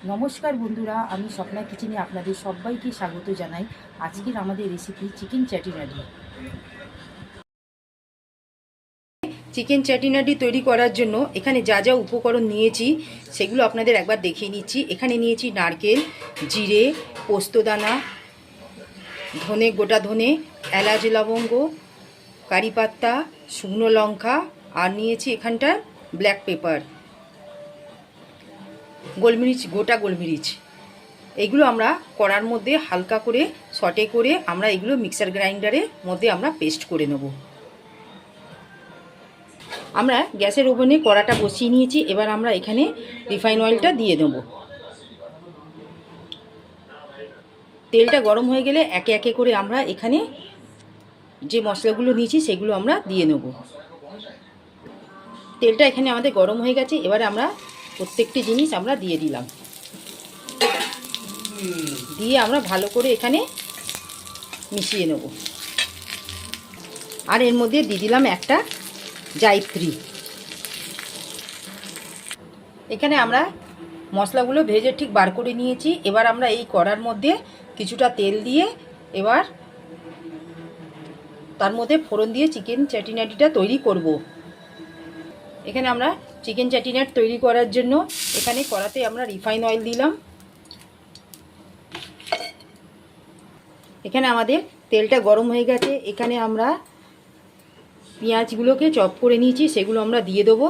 নমস্কার বন্ধুরা, আমি স্বপ্না কিচেনে আপনাদের সবাইকে স্বাগত জানাই। আজকের আমাদের রেসিপি চিকেন চাটিনাটি। চিকেন চাটিনাটি তৈরি করার জন্য এখানে যা যা উপকরণ নিয়েছি সেগুলো আপনাদের একবার দেখিয়ে নিচ্ছি। এখানে নিয়েছি নারকেল, জিরে, পোস্তদানা, ধনে, গোটা ধনে, এলাচ, লবঙ্গ, কারি পাতা, শুকনো লঙ্কা, আর নিয়েছি এখানটা ব্ল্যাক পেপার, গোলমরিচ, গোটা গোলমরিচ। এইগুলো আমরা কড়ার মধ্যে হালকা করে সটে করে আমরা এগুলো মিক্সার গ্রাইন্ডারের মধ্যে আমরা পেস্ট করে নেব। আমরা গ্যাসের ওভেনে কড়াটা বসিয়ে নিয়েছি। এবার আমরা এখানে রিফাইন অয়েলটা দিয়ে দেব। তেলটা গরম হয়ে গেলে একে একে করে আমরা এখানে যে মশলাগুলো নিয়েছি সেগুলো আমরা দিয়ে নেব। তেলটা এখানে আমাদের গরম হয়ে গেছে। এবারে আমরা প্রত্যেকটি জিনিস আমরা দিয়ে দিলাম। দিয়ে আমরা ভালো করে এখানে মিশিয়ে নেব। আর এর মধ্যে দিয়ে দিলাম একটা জায়িত্রী। এখানে আমরা মশলাগুলো ভেজে ঠিক বার করে নিয়েছি। এবার আমরা এই কড়ার মধ্যে কিছুটা তেল দিয়ে এবার তার মধ্যে ফোড়ন দিয়ে চিকেন চাটিনাটিটা তৈরি করব। এখানে আমরা চিকেন চাটিনাটি তৈরি করার জন্য এখানে কড়াতে আমরা রিফাইন অয়েল দিলাম। এখানে আমাদের তেলটা গরম হয়ে গেছে। এখানে আমরা পেঁয়াজগুলোকে চপ করে নিয়েছি, সেগুলো আমরা দিয়ে দেবো।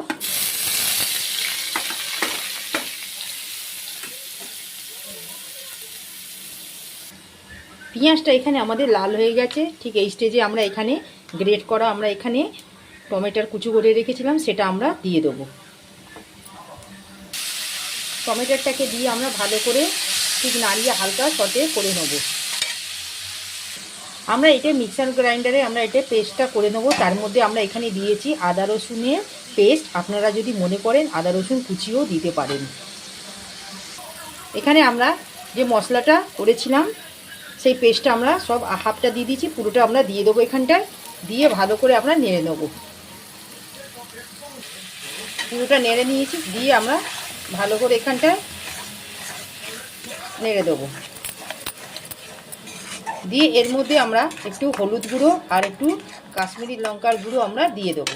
পেঁয়াজটা এখানে আমাদের লাল হয়ে গেছে। ঠিক এই স্টেজে আমরা এখানে গ্রেট করা আমরা এখানে টমেটোর কুচি করে রেখেছিলাম, সেটা আমরা দিয়ে দেবো। টমেটোটাকে দিয়ে আমরা ভালো করে ঠিক নাড়িয়ে হালকা সটে করে নেব। আমরা এটা মিক্সার গ্রাইন্ডারে আমরা এটা পেস্টটা করে নেব। তার মধ্যে আমরা এখানে দিয়েছি আদা রসুনের পেস্ট। আপনারা যদি মনে করেন আদা রসুন কুচিও দিতে পারেন। এখানে আমরা যে মশলাটা করেছিলাম সেই পেস্টটা আমরা সব হাফটা দিয়ে দিয়েছি, পুরোটা আমরা দিয়ে দেবো এখানটায়। দিয়ে ভালো করে আমরা নেড়ে নেব। পুরোটা নেড়ে নিয়েছি, দিয়ে আমরা ভালো করে এখানটায় নেড়ে দেবো। দিয়ে এর মধ্যে আমরা একটু হলুদ গুঁড়ো আর একটু কাশ্মীরি লঙ্কার গুঁড়ো আমরা দিয়ে দেবো।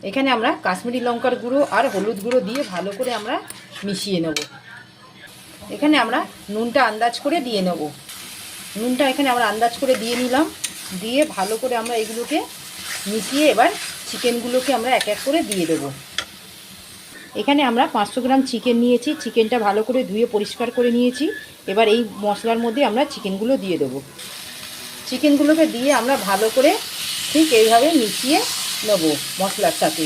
এখানে আমরা কাশ্মীরি লঙ্কার গুঁড়ো আর হলুদ গুঁড়ো দিয়ে ভালো করে আমরা মিশিয়ে নেব। এখানে আমরা নুনটা আন্দাজ করে দিয়ে নেব। নুনটা এখানে আমরা আন্দাজ করে দিয়ে নিলাম। দিয়ে ভালো করে আমরা এগুলোকে মিশিয়ে এবার চিকেনগুলোকে আমরা এক এক করে দিয়ে দেবো। এখানে আমরা 500 গ্রাম চিকেন নিয়েছি। চিকেনটা ভালো করে ধুয়ে পরিষ্কার করে নিয়েছি। এবার এই মশলার মধ্যে আমরা চিকেনগুলো দিয়ে দেবো। চিকেনগুলোকে দিয়ে আমরা ভালো করে ঠিক এইভাবে মিশিয়ে নেব মশলার সাথে।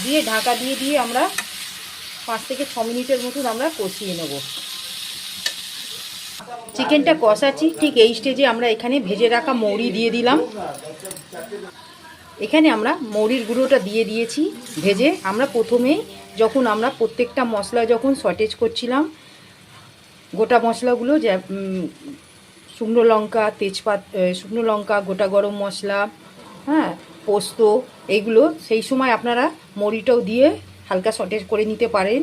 দিয়ে ঢাকা দিয়ে দিয়ে আমরা 5 থেকে 6 মিনিটের মতন আমরা কষিয়ে নেব। চিকেনটা কষাচ্ছি, ঠিক এই স্টেজে আমরা এখানে ভেজে রাখা মৌরি দিয়ে দিলাম। এখানে আমরা মৌরির গুঁড়োটা দিয়ে দিয়েছি ভেজে। আমরা প্রথমেই যখন আমরা প্রত্যেকটা মশলা যখন সটেজ করছিলাম, গোটা মশলাগুলো যে শুকনো লঙ্কা, তেজপাত, শুকনো লঙ্কা, গোটা গরম মশলা, হ্যাঁ, পোস্ত, এইগুলো সেই সময় আপনারা মৌরিটাও দিয়ে হালকা সটেজ করে নিতে পারেন।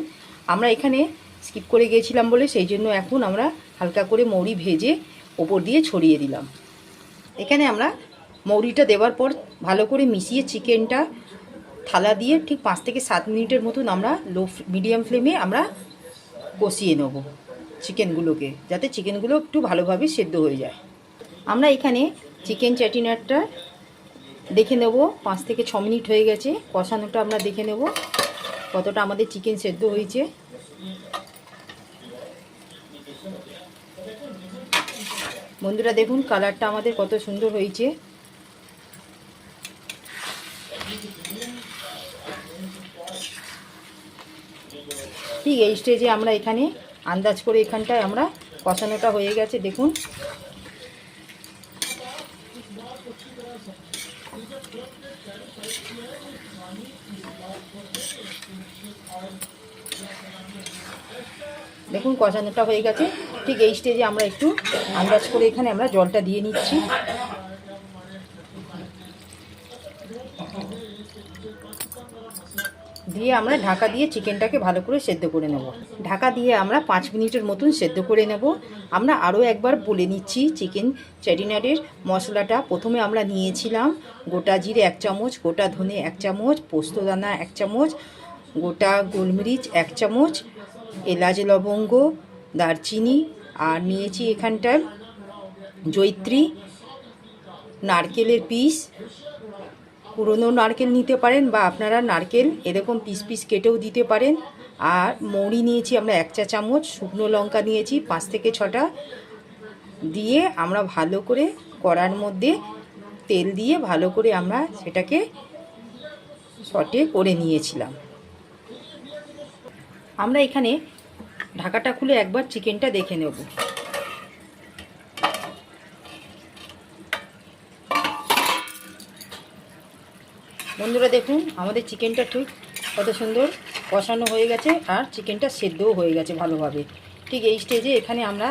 আমরা এখানে স্কিপ করে গিয়েছিলাম বলে সেই জন্য এখন আমরা হালকা করে মৌরি ভেজে ওপর দিয়ে ছড়িয়ে দিলাম। এখানে আমরা মৌরিটা দেওয়ার পর ভালো করে মিশিয়ে চিকেনটা থালা দিয়ে ঠিক 5 থেকে 7 মিনিটের মতন আমরা মিডিয়াম ফ্লেমে আমরা কষিয়ে নেব চিকেনগুলোকে, যাতে চিকেনগুলো একটু ভালোভাবে সেদ্ধ হয়ে যায়। আমরা এখানে চিকেন চাটিনাটিটা দেখে নেব। 5 থেকে 6 মিনিট হয়ে গেছে কষানোটা। আমরা দেখে নেব কতটা আমাদের চিকেন সেদ্ধ হয়েছে। বন্ধুরা দেখুন কালারটা আমাদের কত সুন্দর হয়েছে। ঠিক এই স্টেজে আমরা এখানে আন্দাজ করে এখানটায় আমরা কষানোটা হয়ে গেছে। দেখুন দেখুন কষানোটা হয়ে গেছে। ঠিক এই স্টেজে আমরা একটু আন্দাজ করে এখানে আমরা জলটা দিয়ে নিচ্ছি। দিয়ে আমরা ঢাকা দিয়ে চিকেনটাকে ভালো করে সেদ্ধ করে নেব। ঢাকা দিয়ে আমরা 5 মিনিটের মতন সেদ্ধ করে নেব। আমরা আরও একবার বলে নিচ্ছি চিকেন চেটিনাটের মশলাটা। প্রথমে আমরা নিয়েছিলাম গোটা জিরে 1 চামচ, গোটা ধনে 1 চামচ, পোস্তদানা 1 চামচ, গোটা গোলমরিচ 1 চামচ, এলাচ লবঙ্গ, দারচিনি, আর নিয়েছি এখানটায় জয়িত্রী, নারকেলের পিস, পুরনো নারকেল নিতে পারেন বা আপনারা নারকেল এরকম পিস পিস কেটেও দিতে পারেন। আর মৌরি নিয়েছি আমরা 1 চা চামচ, শুকনো লঙ্কা নিয়েছি 5 থেকে 6টা, দিয়ে আমরা ভালো করে কড়ার মধ্যে তেল দিয়ে ভালো করে আমরা সেটাকে সটে করে নিয়েছিলাম। আমরা এখানে ঢাকাটা খুলে একবার চিকেনটা দেখে নেব। বন্ধুরা দেখুন আমাদের চিকেনটা ঠিক কত সুন্দর কষানো হয়ে গেছে আর চিকেনটা সেদ্ধও হয়ে গেছে ভালোভাবে। ঠিক এই স্টেজে এখানে আমরা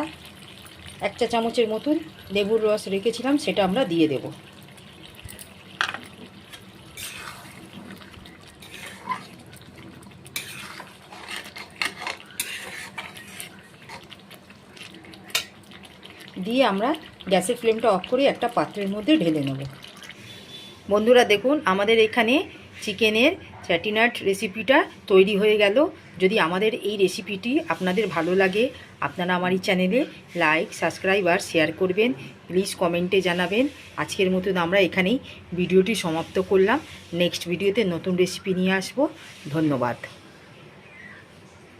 1 চা চামচের মতন লেবুর রস রেখেছিলাম, সেটা আমরা দিয়ে দেব। দিয়ে আমরা গ্যাসের ফ্লেমটা অফ করে একটা পাত্রের মধ্যে ঢেলে নেব। বন্ধুরা দেখুন আমাদের এখানে চিকেনের চেটিনাট রেসিপিটা তৈরি হয়ে গেল। যদি আমাদের এই রেসিপিটি আপনাদের ভালো লাগে, আপনারা আমার এই চ্যানেলে লাইক, সাবস্ক্রাইব আর শেয়ার করবেন। প্লিজ কমেন্টে জানাবেন। আজকের মতন আমরা এখানেই ভিডিওটি সমাপ্ত করলাম। নেক্সট ভিডিওতে নতুন রেসিপি নিয়ে আসব। ধন্যবাদ।